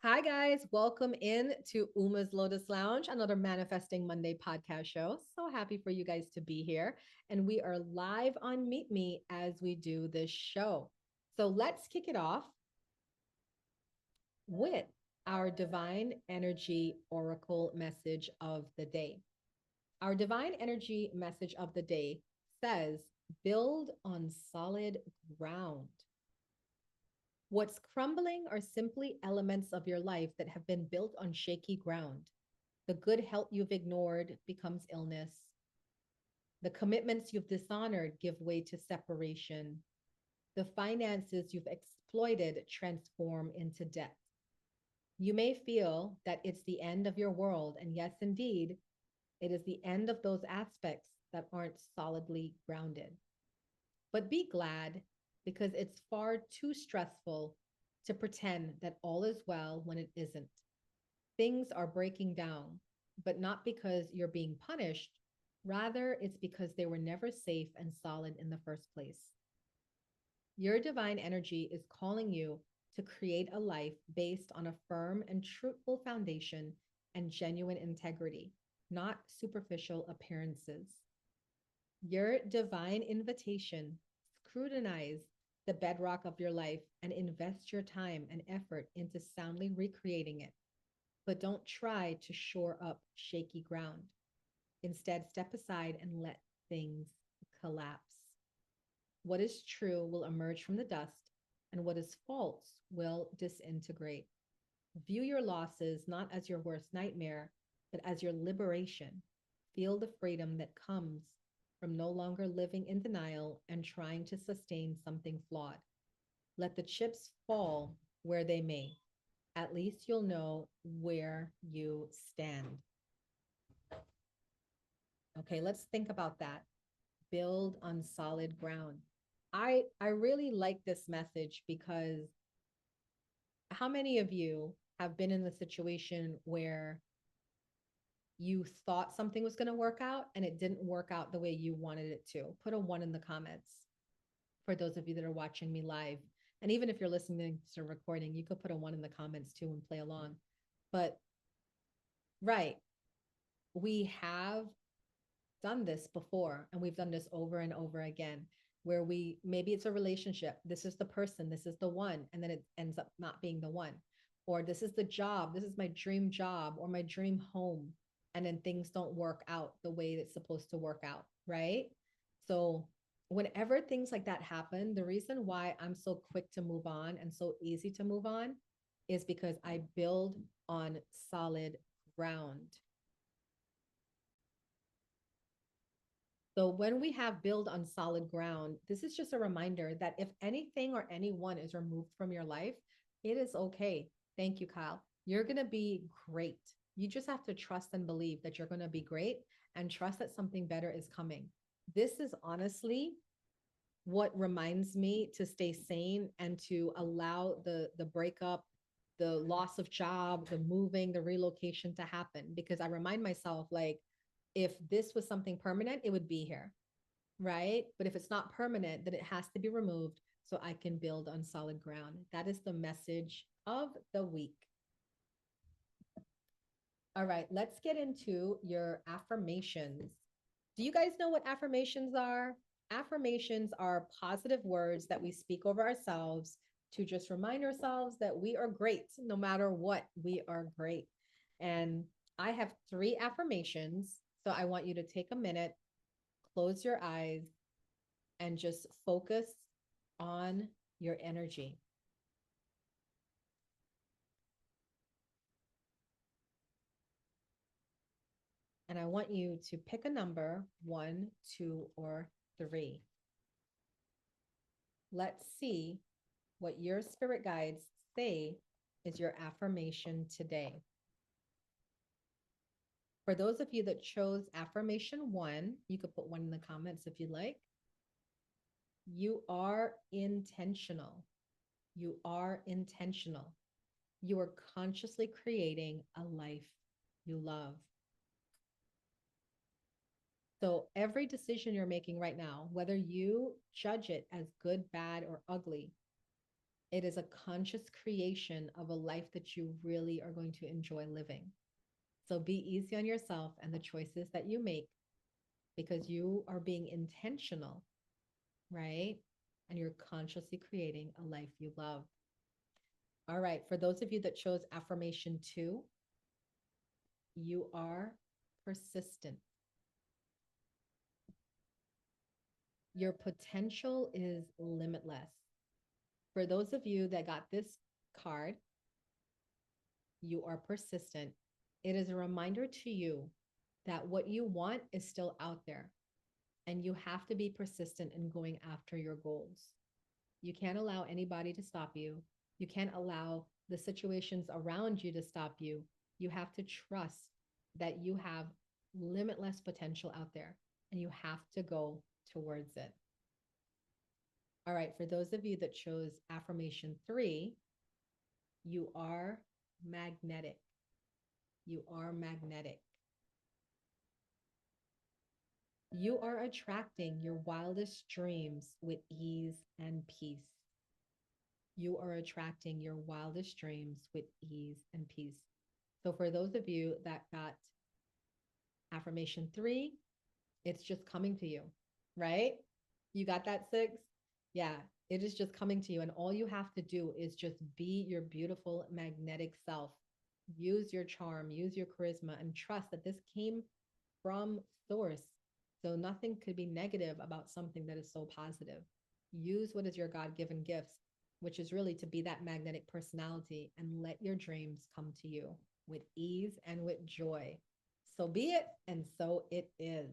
Hi, guys. Welcome in to Uma's Lotus Lounge, another Manifesting Monday podcast show. So happy for you guys to be here. And we are live on Meet Me as we do this show. So let's kick it off with our divine energy oracle message of the day. Our divine energy message of the day says, build on solid ground. What's crumbling are simply elements of your life that have been built on shaky ground. The good health you've ignored becomes illness. The commitments you've dishonored give way to separation. The finances you've exploited transform into debt. You may feel that it's the end of your world. And yes, indeed, it is the end of those aspects that aren't solidly grounded. But be glad because it's far too stressful to pretend that all is well when it isn't. Things are breaking down, but not because you're being punished. Rather, it's because they were never safe and solid in the first place. Your divine energy is calling you to create a life based on a firm and truthful foundation and genuine integrity, not superficial appearances. Your divine invitation: scrutinize the bedrock of your life and invest your time and effort into soundly recreating it. But don't try to shore up shaky ground. Instead, step aside and let things collapse. What is true will emerge from the dust, and what is false will disintegrate. View your losses not as your worst nightmare, but as your liberation. Feel the freedom that comes from no longer living in denial and trying to sustain something flawed. Let the chips fall where they may. At least you'll know where you stand. Okay, let's think about that. Build on solid ground. I really like this message because how many of you have been in the situation where you thought something was going to work out and it didn't work out the way you wanted it to? Put a one in the comments for those of you that are watching me live. And even if you're listening to a recording, you could put a one in the comments too and play along. But right, we have done this before and we've done this over and over again where we maybe it's a relationship, this is the person, this is the one, and then it ends up not being the one. Or this is the job, this is my dream job or my dream home, and then things don't work out the way it's supposed to work out, right? So whenever things like that happen, the reason why I'm so quick to move on and so easy to move on is because I build on solid ground. So when we have build on solid ground, this is just a reminder that if anything or anyone is removed from your life, it is okay. Thank you, Kyle. You're going to be great. You just have to trust and believe that you're going to be great and trust that something better is coming. This is honestly what reminds me to stay sane and to allow the breakup, the loss of job, the moving, the relocation to happen, because I remind myself, like, if this was something permanent, it would be here, right? But if it's not permanent, then it has to be removed so I can build on solid ground. That is the message of the week. All right, let's get into your affirmations. Do you guys know what affirmations are? Affirmations are positive words that we speak over ourselves to just remind ourselves that we are great. No matter what, we are great. And I have three affirmations. So I want you to take a minute, close your eyes, and just focus on your energy. And I want you to pick a number, one, two, or three. Let's see what your spirit guides say is your affirmation today. For those of you that chose affirmation one, you could put one in the comments if you like. You are intentional. You are intentional. You are consciously creating a life you love. So every decision you're making right now, whether you judge it as good, bad, or ugly, It is a conscious creation of a life that you really are going to enjoy living. So be easy on yourself and the choices that you make, because you are being intentional, right? And you're consciously creating a life you love. All right. For those of you that chose affirmation 2, you are persistent. Your potential is limitless. For those of you that got this card, you are persistent. It is a reminder to you that what you want is still out there, and you have to be persistent in going after your goals. You can't allow anybody to stop you. You can't allow the situations around you to stop you. You have to trust that you have limitless potential out there, and you have to go towards it. All right, for those of you that chose affirmation 3, you are magnetic. You are magnetic. You are attracting your wildest dreams with ease and peace. You are attracting your wildest dreams with ease and peace. So, for those of you that got affirmation 3, it's just coming to you, right? You got that 6? Yeah, it is just coming to you. And all you have to do is just be your beautiful magnetic self. Use your charm, use your charisma, and trust that this came from source. So nothing could be negative about something that is so positive. Use what is your God given gifts, which is really to be that magnetic personality, and let your dreams come to you with ease and with joy. So be it, and so it is.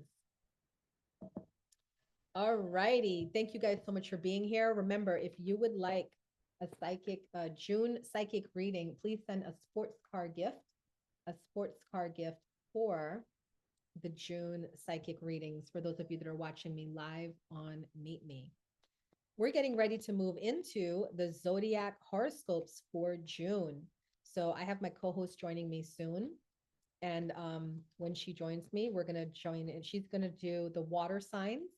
All righty. Thank you guys so much for being here. Remember, if you would like a June psychic reading, please send a sports car gift for the June psychic readings for those of you that are watching me live on Meet Me. We're getting ready to move into the zodiac horoscopes for June. So I have my co-host joining me soon. And when she joins me, we're going to join and she's going to do the water signs.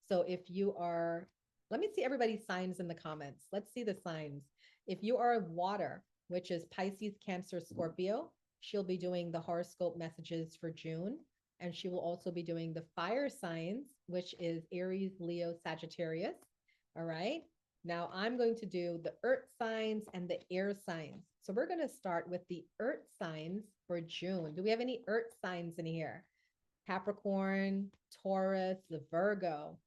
So if you are, let me see everybody's signs in the comments. Let's see the signs. If you are water, which is Pisces, Cancer, Scorpio, she'll be doing the horoscope messages for June. And she will also be doing the fire signs, which is Aries, Leo, Sagittarius. All right. Now I'm going to do the earth signs and the air signs. So we're going to start with the earth signs for June. Do we have any earth signs in here? Capricorn, Taurus, the Virgo.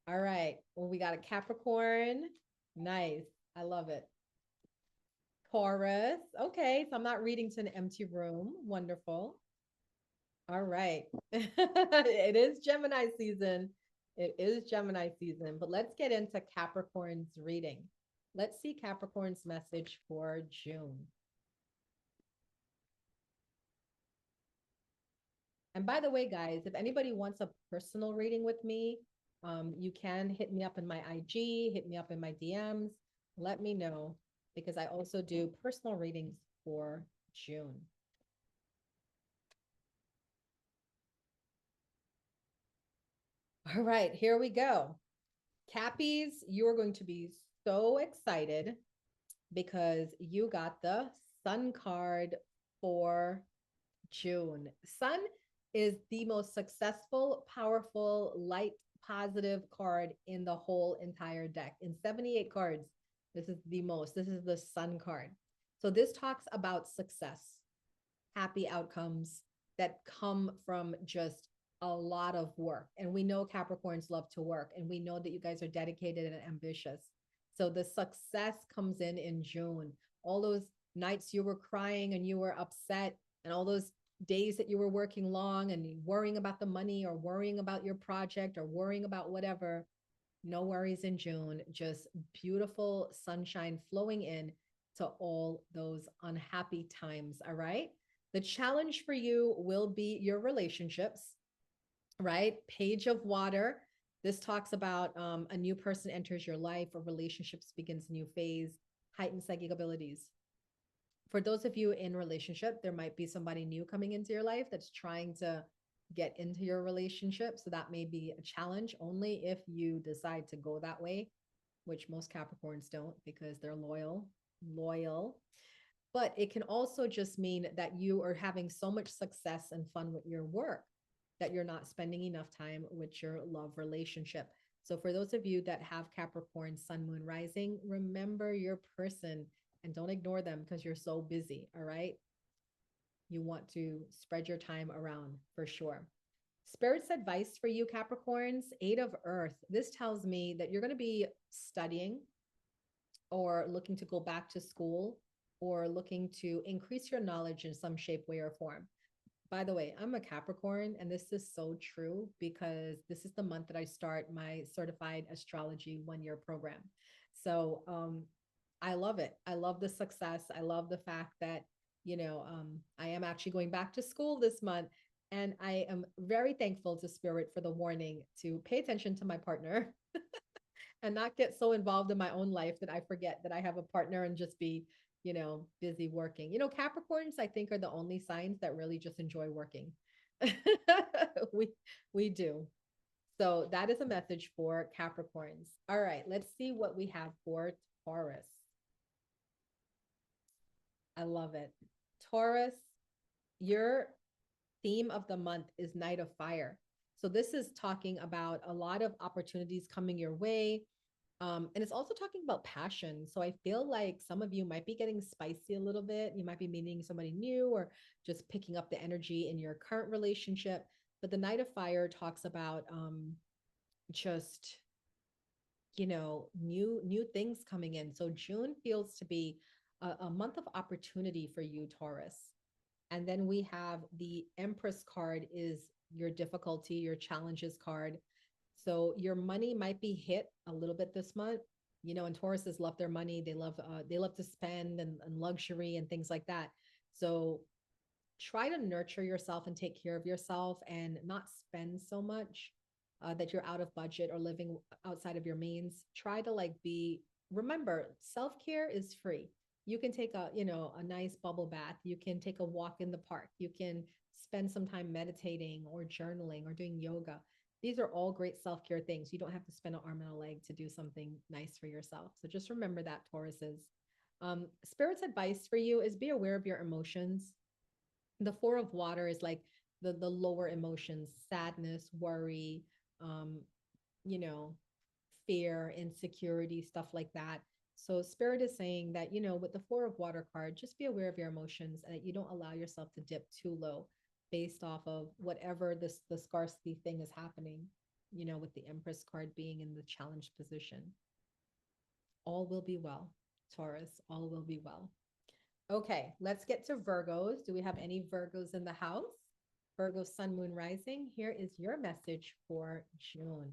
All right. Well, we got a Capricorn. Nice. I love it. Taurus. Okay. So I'm not reading to an empty room. Wonderful. All right. It is Gemini season. It is Gemini season, but let's get into Capricorn's reading. Let's see Capricorn's message for June. And by the way, guys, if anybody wants a personal reading with me, you can hit me up in my IG, hit me up in my DMs. Let me know, because I also do personal readings for June. All right, here we go. Cappies, you are going to be so excited because you got the Sun card for June. Sun is the most successful, powerful, light, positive card in the whole entire deck. In 78 cards, this is the most. This is the Sun card. So this talks about success, happy outcomes that come from just a lot of work. And we know Capricorns love to work, and we know that you guys are dedicated and ambitious. So the success comes in June. All those nights you were crying and you were upset, and all those days that you were working long and worrying about the money or worrying about your project or worrying about whatever, no worries in June. Just beautiful sunshine flowing in to all those unhappy times. All right. The challenge for you will be your relationships, right? Page of water. This talks about a new person enters your life, or relationships begins a new phase, heightened psychic abilities. For those of you in relationship, there might be somebody new coming into your life that's trying to get into your relationship. So that may be a challenge only if you decide to go that way. which most Capricorns don't because they're loyal. But it can also just mean that you are having so much success and fun with your work that you're not spending enough time with your love relationship. So, for those of you that have Capricorn, Sun, Moon, Rising, remember your person and don't ignore them because you're so busy. All right. You want to spread your time around for sure. Spirit's advice for you, Capricorns, Eight of Earth. This tells me that you're going to be studying or looking to go back to school or looking to increase your knowledge in some shape, way, or form. By the way, I'm a Capricorn, and this is so true because this is the month that I start my certified astrology 1 year program. So I love it. I love the success. I love the fact that, I am actually going back to school this month. And I am very thankful to Spirit for the warning to pay attention to my partner and not get so involved in my own life that I forget that I have a partner and just be, busy working. Capricorns, I think, are the only signs that really just enjoy working. we we do. So that is a message for Capricorns. All right, let's see what we have for Taurus. I love it. Taurus, your theme of the month is Night of Fire. So this is talking about a lot of opportunities coming your way. And it's also talking about passion. So I feel like some of you might be getting spicy a little bit. You might be meeting somebody new or just picking up the energy in your current relationship. But the Night of Fire talks about just new things coming in. So June feels to be a month of opportunity for you, Taurus. And then we have the Empress card is your difficulty, your challenges card. So your money might be hit a little bit this month. And Tauruses love their money. They love to spend and luxury and things like that. So try to nurture yourself and take care of yourself and not spend so much that you're out of budget or living outside of your means. Try to remember, self-care is free. You can take a nice bubble bath. You can take a walk in the park. You can spend some time meditating or journaling or doing yoga. These are all great self-care things. You don't have to spend an arm and a leg to do something nice for yourself. So just remember that, Tauruses. Spirit's advice for you is be aware of your emotions. The Four of Water is like the lower emotions, sadness, worry, um, you know, fear, insecurity, stuff like that. So Spirit is saying that, with the Four of Water card, just be aware of your emotions and that you don't allow yourself to dip too low based off of whatever the scarcity thing is happening, with the Empress card being in the challenged position. All will be well, Taurus, all will be well. Okay, let's get to Virgos. Do we have any Virgos in the house? Virgo, Sun, Moon, Rising. Here is your message for June.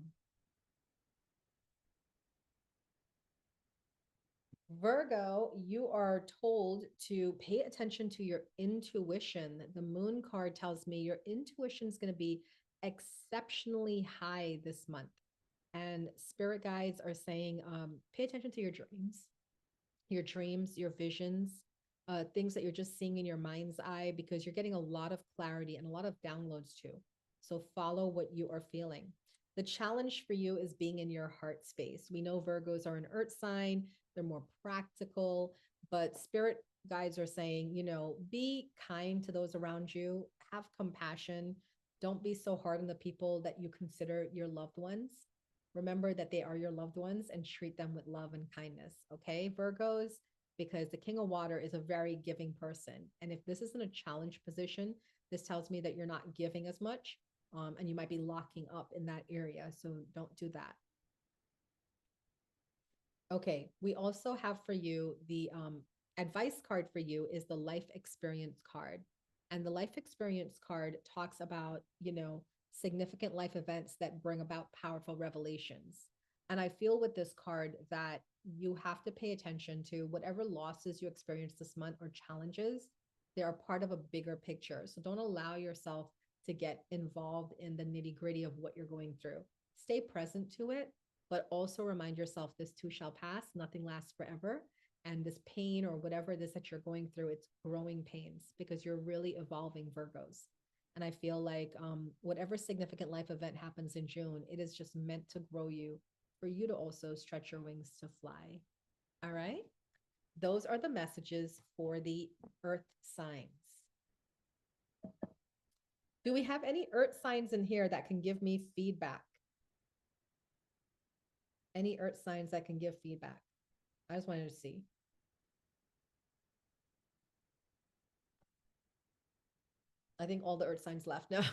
Virgo, you are told to pay attention to your intuition. The Moon card tells me your intuition is going to be exceptionally high this month. And spirit guides are saying, pay attention to your dreams, your visions, things that you're just seeing in your mind's eye, because you're getting a lot of clarity and a lot of downloads too. So follow what you are feeling. The challenge for you is being in your heart space. We know Virgos are an earth sign, they're more practical, but spirit guides are saying, be kind to those around you, have compassion. Don't be so hard on the people that you consider your loved ones. Remember that they are your loved ones and treat them with love and kindness. Okay, Virgos? Because the King of Water is a very giving person. And if this isn't a challenge position, this tells me that you're not giving as much, and you might be locking up in that area. So don't do that. Okay, we also have for you the advice card for you is the life experience card. And the life experience card talks about, significant life events that bring about powerful revelations. And I feel with this card that you have to pay attention to whatever losses you experience this month or challenges. They are part of a bigger picture. So don't allow yourself to get involved in the nitty gritty of what you're going through. Stay present to it, but also remind yourself this too shall pass. Nothing lasts forever. And this pain or whatever it is that you're going through, it's growing pains because you're really evolving, Virgos. And I feel like whatever significant life event happens in June, it is just meant to grow you for you to also stretch your wings to fly. All right. Those are the messages for the earth signs. Do we have any earth signs in here that can give me feedback? Any earth signs that can give feedback? I just wanted to see. I think all the earth signs left now.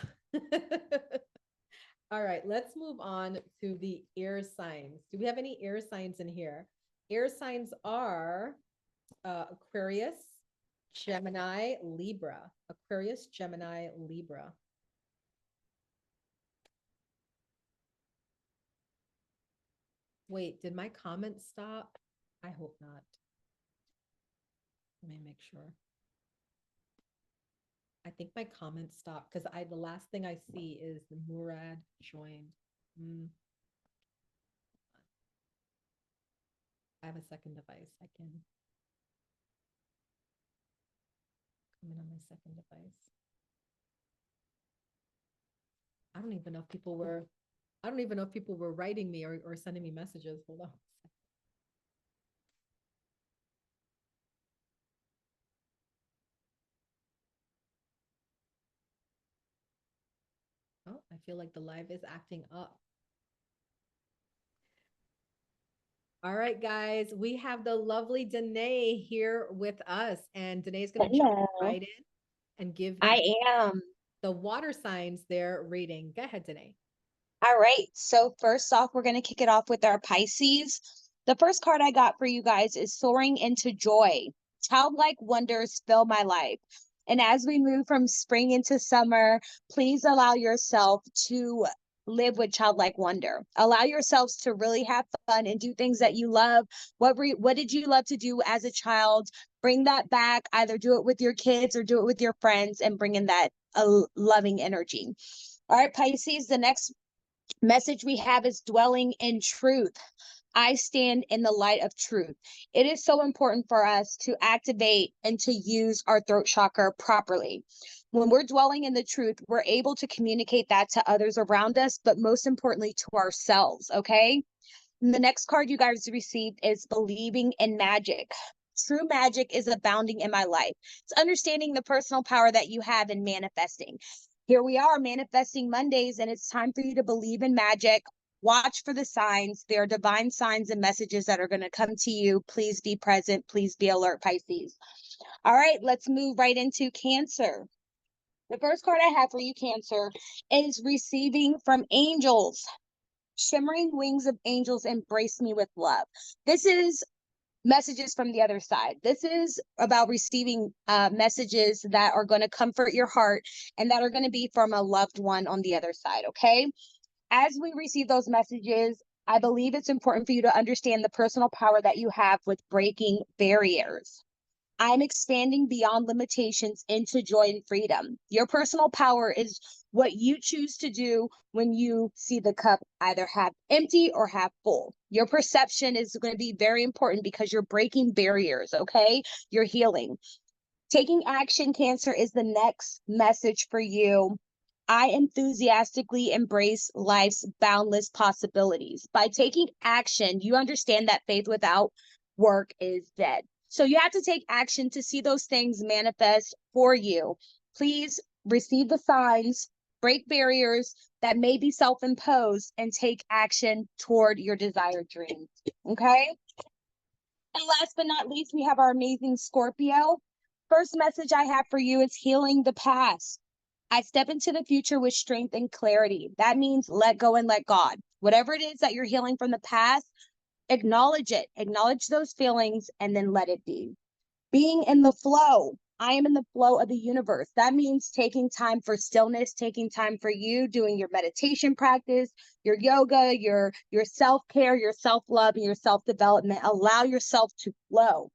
All right, let's move on to the air signs. Do we have any air signs in here? Air signs are Aquarius, Gemini, Libra. Aquarius, Gemini, Libra. Wait, did my comment stop? I hope not. Let me make sure. I think my comment stopped because the last thing I see is the Murad joined. I have a second device. I can come in on my second device. I don't even know if people were writing me or sending me messages. Hold on. Oh, I feel like the live is acting up. All right, guys, we have the lovely Dannea here with us, and Danae is going to jump right in and give the water signs their reading. Go ahead, Danae. All right. So first off, we're going to kick it off with our Pisces. The first card I got for you guys is Soaring into Joy. Childlike wonders fill my life. And as we move from spring into summer, please allow yourself to live with childlike wonder. Allow yourselves to really have fun and do things that you love. What did you love to do as a child? Bring that back. Either do it with your kids or do it with your friends and bring in that loving energy. All right, Pisces, the next message we have is dwelling in truth. I stand in the light of truth. It is so important for us to activate and to use our throat chakra properly. When we're dwelling in the truth, we're able to communicate that to others around us, but most importantly to ourselves, okay? And the next card you guys received is believing in magic. True magic is abounding in my life. It's understanding the personal power that you have in manifesting. Here we are, Manifesting Mondays, and it's time for you to believe in magic. Watch for the signs. There are divine signs and messages that are going to come to you. Please be present. Please be alert, Pisces. All right, let's move right into Cancer. The first card I have for you, Cancer, is receiving from angels. Shimmering wings of angels embrace me with love. This is messages from the other side. This is about receiving messages that are going to comfort your heart and that are going to be from a loved one on the other side, okay? As we receive those messages, I believe it's important for you to understand the personal power that you have with breaking barriers. I'm expanding beyond limitations into joy and freedom. Your personal power is what you choose to do when you see the cup either half empty or half full. Your perception is going to be very important because you're breaking barriers, okay? You're healing. Taking action, Cancer, is the next message for you. I enthusiastically embrace life's boundless possibilities. By taking action, you understand that faith without work is dead. So you have to take action to see those things manifest for you. Please receive the signs, break barriers that may be self-imposed, and take action toward your desired dreams. Okay? And last but not least, we have our amazing Scorpio. First message I have for you is healing the past. I step into the future with strength and clarity. That means let go and let God. Whatever it is that you're healing from the past, acknowledge it. Acknowledge those feelings and then let it be. Being in the flow. I am in the flow of the universe. That means taking time for stillness, taking time for you, doing your meditation practice, your yoga, your self-care, your self-love, and your self-development. Allow yourself to flow.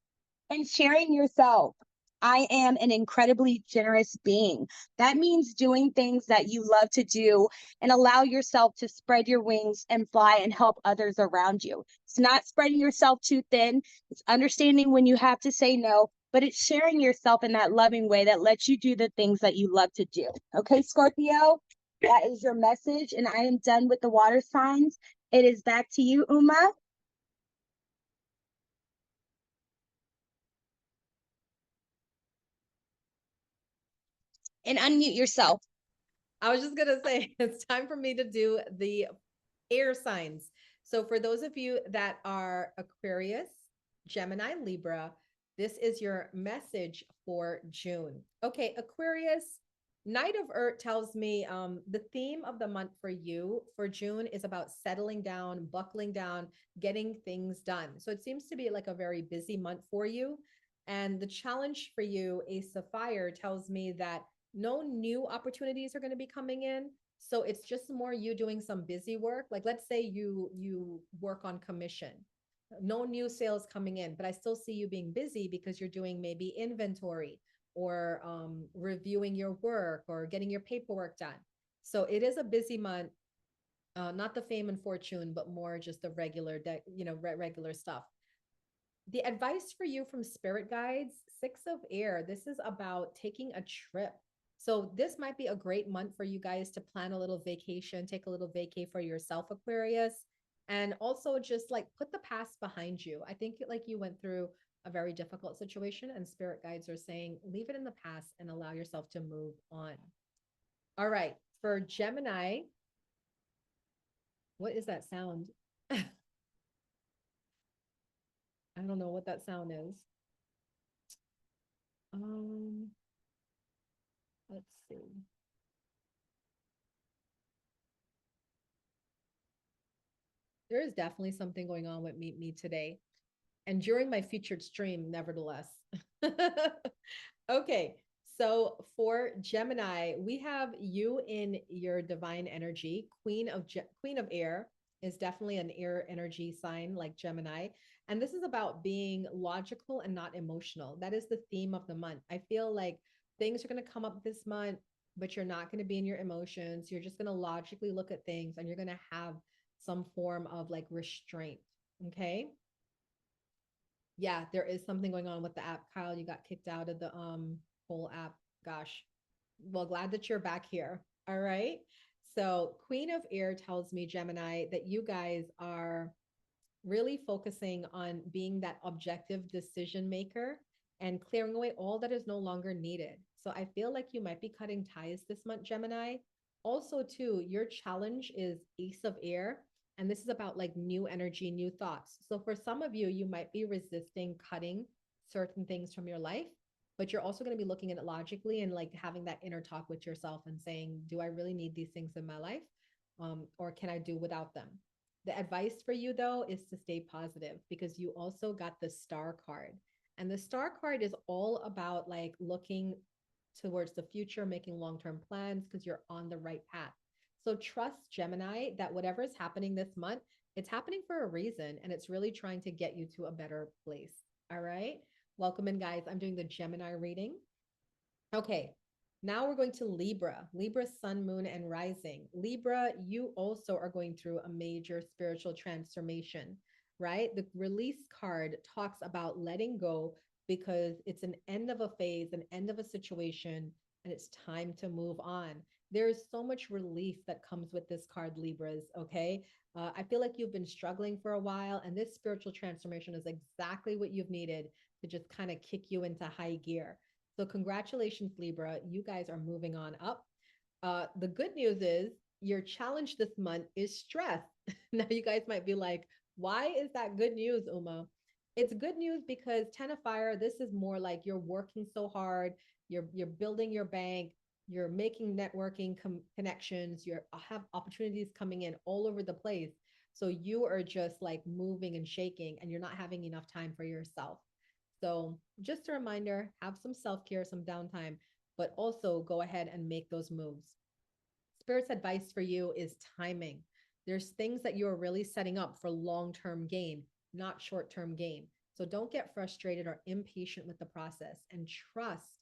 And sharing yourself. I am an incredibly generous being. That means doing things that you love to do and allow yourself to spread your wings and fly and help others around you. It's not spreading yourself too thin. It's understanding when you have to say no, but it's sharing yourself in that loving way that lets you do the things that you love to do. Okay, Scorpio, that is your message. And I am done with the water signs. It is back to you, Uma. And unmute yourself. I was just going to say, it's time for me to do the air signs. So, for those of you that are Aquarius, Gemini, Libra, this is your message for June. Okay, Aquarius, Knight of Earth tells me the theme of the month for you for June is about settling down, buckling down, getting things done. So, it seems to be like a very busy month for you. And the challenge for you, Ace of Fire, tells me that no new opportunities are going to be coming in. So it's just more you doing some busy work. Like let's say you work on commission. No new sales coming in, but I still see you being busy because you're doing maybe inventory or reviewing your work or getting your paperwork done. So it is a busy month, not the fame and fortune, but more just the regular, regular stuff. The advice for you from spirit guides, Six of Air, this is about taking a trip. So this might be a great month for you guys to plan a little vacation, take a little vacay for yourself, Aquarius, and also just like put the past behind you. I think like you went through a very difficult situation and spirit guides are saying leave it in the past and allow yourself to move on. All right, for Gemini, what is that sound? I don't know what that sound is. Um, let's see. There is definitely something going on with Meet Me today. And during my featured stream, nevertheless. Okay. So for Gemini, we have you in your divine energy. Queen of Air is definitely an air energy sign like Gemini. And this is about being logical and not emotional. That is the theme of the month. I feel like things are going to come up this month, but you're not going to be in your emotions. You're just going to logically look at things and you're going to have some form of like restraint. Okay. Yeah, there is something going on with the app. Kyle, you got kicked out of the whole app. Gosh. Well, glad that you're back here. All right. So, Queen of Air tells me, Gemini, that you guys are really focusing on being that objective decision maker and clearing away all that is no longer needed. So, I feel like you might be cutting ties this month, Gemini. Also, too, your challenge is Ace of Air. And this is about like new energy, new thoughts. So, for some of you, you might be resisting cutting certain things from your life, but you're also going to be looking at it logically and like having that inner talk with yourself and saying, do I really need these things in my life? Or can I do without them? The advice for you, though, is to stay positive because you also got the star card. And the star card is all about like looking towards the future, making long term plans because you're on the right path. So trust Gemini that whatever is happening this month, it's happening for a reason and it's really trying to get you to a better place. All right. Welcome in, guys. I'm doing the Gemini reading. Okay. Now we're going to Libra, Libra, sun, moon, and rising. Libra, you also are going through a major spiritual transformation, right? The release card talks about letting go because it's an end of a phase, an end of a situation, and it's time to move on. There is so much relief that comes with this card, Libras, okay? I feel like you've been struggling for a while, and this spiritual transformation is exactly what you've needed to just kind of kick you into high gear. So congratulations, Libra. You guys are moving on up. The good news is your challenge this month is stress. Now you guys might be like, why is that good news, Uma? It's good news because Ten of Fire, this is more like you're working so hard, you're building your bank, you're making networking connections, you have opportunities coming in all over the place. So you are just like moving and shaking and you're not having enough time for yourself. So, just a reminder, have some self care, some downtime, but also go ahead and make those moves. Spirit's advice for you is timing. There's things that you are really setting up for long term gain, not short term gain. So, don't get frustrated or impatient with the process and trust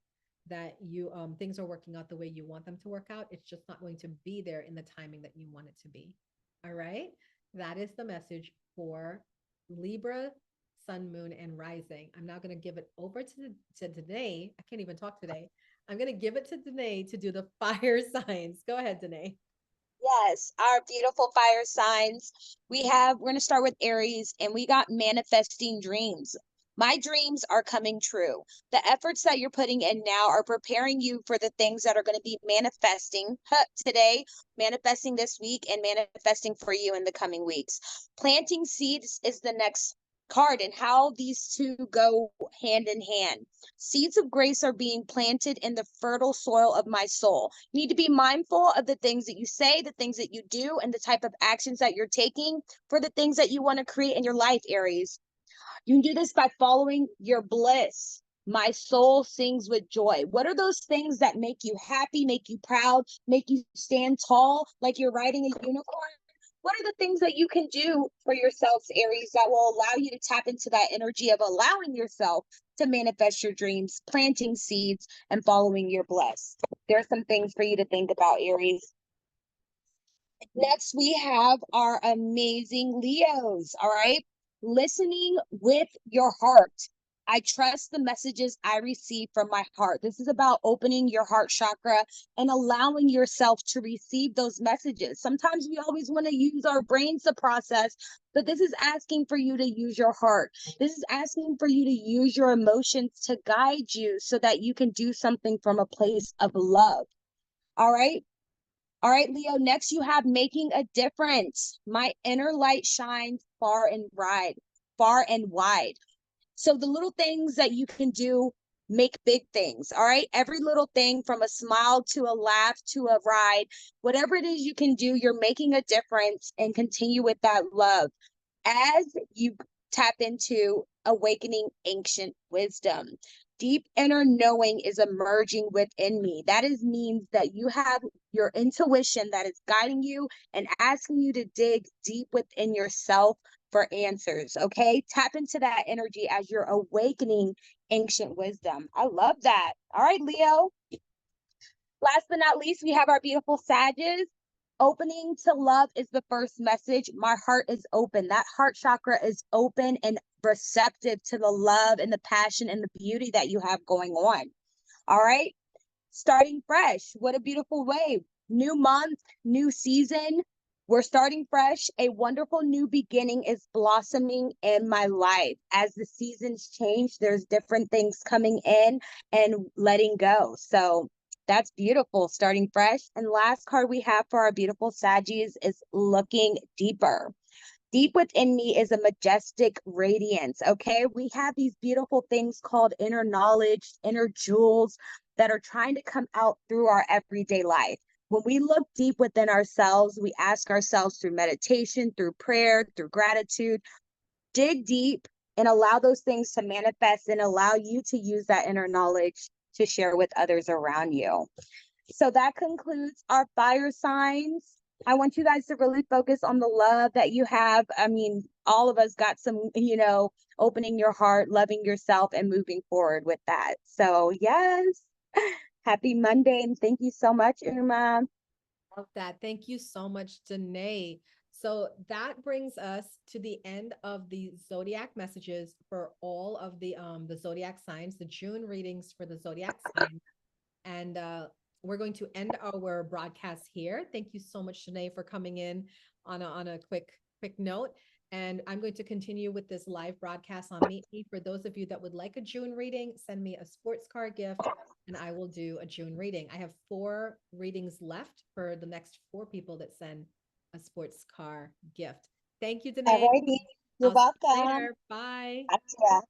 that you things are working out the way you want them to work out. It's just not going to be there in the timing that you want it to be. All right. That is the message for Libra, sun, moon, and rising. I'm now going to give it over to Danae. I can't even talk today. I'm going to give it to Danae to do the fire signs. Go ahead, Danae. Yes, our beautiful fire signs. We're going to start with Aries, and we got manifesting dreams. My dreams are coming true. The efforts that you're putting in now are preparing you for the things that are going to be manifesting today, manifesting this week, and manifesting for you in the coming weeks. Planting seeds is the next card, and how these two go hand in hand. Seeds of grace are being planted in the fertile soil of my soul. You need to be mindful of the things that you say, the things that you do, and the type of actions that you're taking for the things that you want to create in your life, Aries. You can do this by following your bliss. My soul sings with joy. What are those things that make you happy, make you proud, make you stand tall like you're riding a unicorn? What are the things that you can do for yourselves, Aries, that will allow you to tap into that energy of allowing yourself to manifest your dreams, planting seeds, and following your bliss? There's some things for you to think about, Aries. Next, we have our amazing Leos. All right. Listening with your heart. I trust the messages I receive from my heart. This is about opening your heart chakra and allowing yourself to receive those messages. Sometimes we always want to use our brains to process, but this is asking for you to use your heart. This is asking for you to use your emotions to guide you so that you can do something from a place of love. All right. All right, Leo, next you have making a difference. My inner light shines far and wide. So the little things that you can do make big things. All right. Every little thing from a smile to a laugh to a ride, whatever it is you can do, you're making a difference, and continue with that love as you tap into awakening ancient wisdom. Deep inner knowing is emerging within me. That is means that you have your intuition that is guiding you and asking you to dig deep within yourself for answers. Okay. Tap into that energy as you're awakening ancient wisdom. I love that. All right, Leo. Last but not least, we have our beautiful Sages. Opening to love is the first message. My heart is open. That heart chakra is open and receptive to the love and the passion and the beauty that you have going on. All right. Starting fresh. What a beautiful way. New month, new season. We're starting fresh. A wonderful new beginning is blossoming in my life. As the seasons change, there's different things coming in and letting go. So that's beautiful. Starting fresh. And last card we have for our beautiful Saggies is looking deeper. Deep within me is a majestic radiance. Okay. We have these beautiful things called inner knowledge, inner jewels that are trying to come out through our everyday life. When we look deep within ourselves, we ask ourselves through meditation, through prayer, through gratitude, dig deep and allow those things to manifest and allow you to use that inner knowledge to share with others around you. So that concludes our fire signs. I want you guys to really focus on the love that you have. I mean, all of us got some, opening your heart, loving yourself, and moving forward with that. So, yes, happy Monday. And thank you so much, Uma. Love that. Thank you so much, Danae. So that brings us to the end of the zodiac messages for all of the zodiac signs, the June readings for the zodiac signs. And we're going to end our broadcast here. Thank you so much, Danae, for coming in on a quick note. And I'm going to continue with this live broadcast on Meet Me. For those of you that would like a June reading, send me a sports car gift and I will do a June reading. I have 4 readings left for the next 4 people that send a sports car gift. Thank you, Danae. Alrighty. You're I'll see you welcome. later. Bye. Gotcha.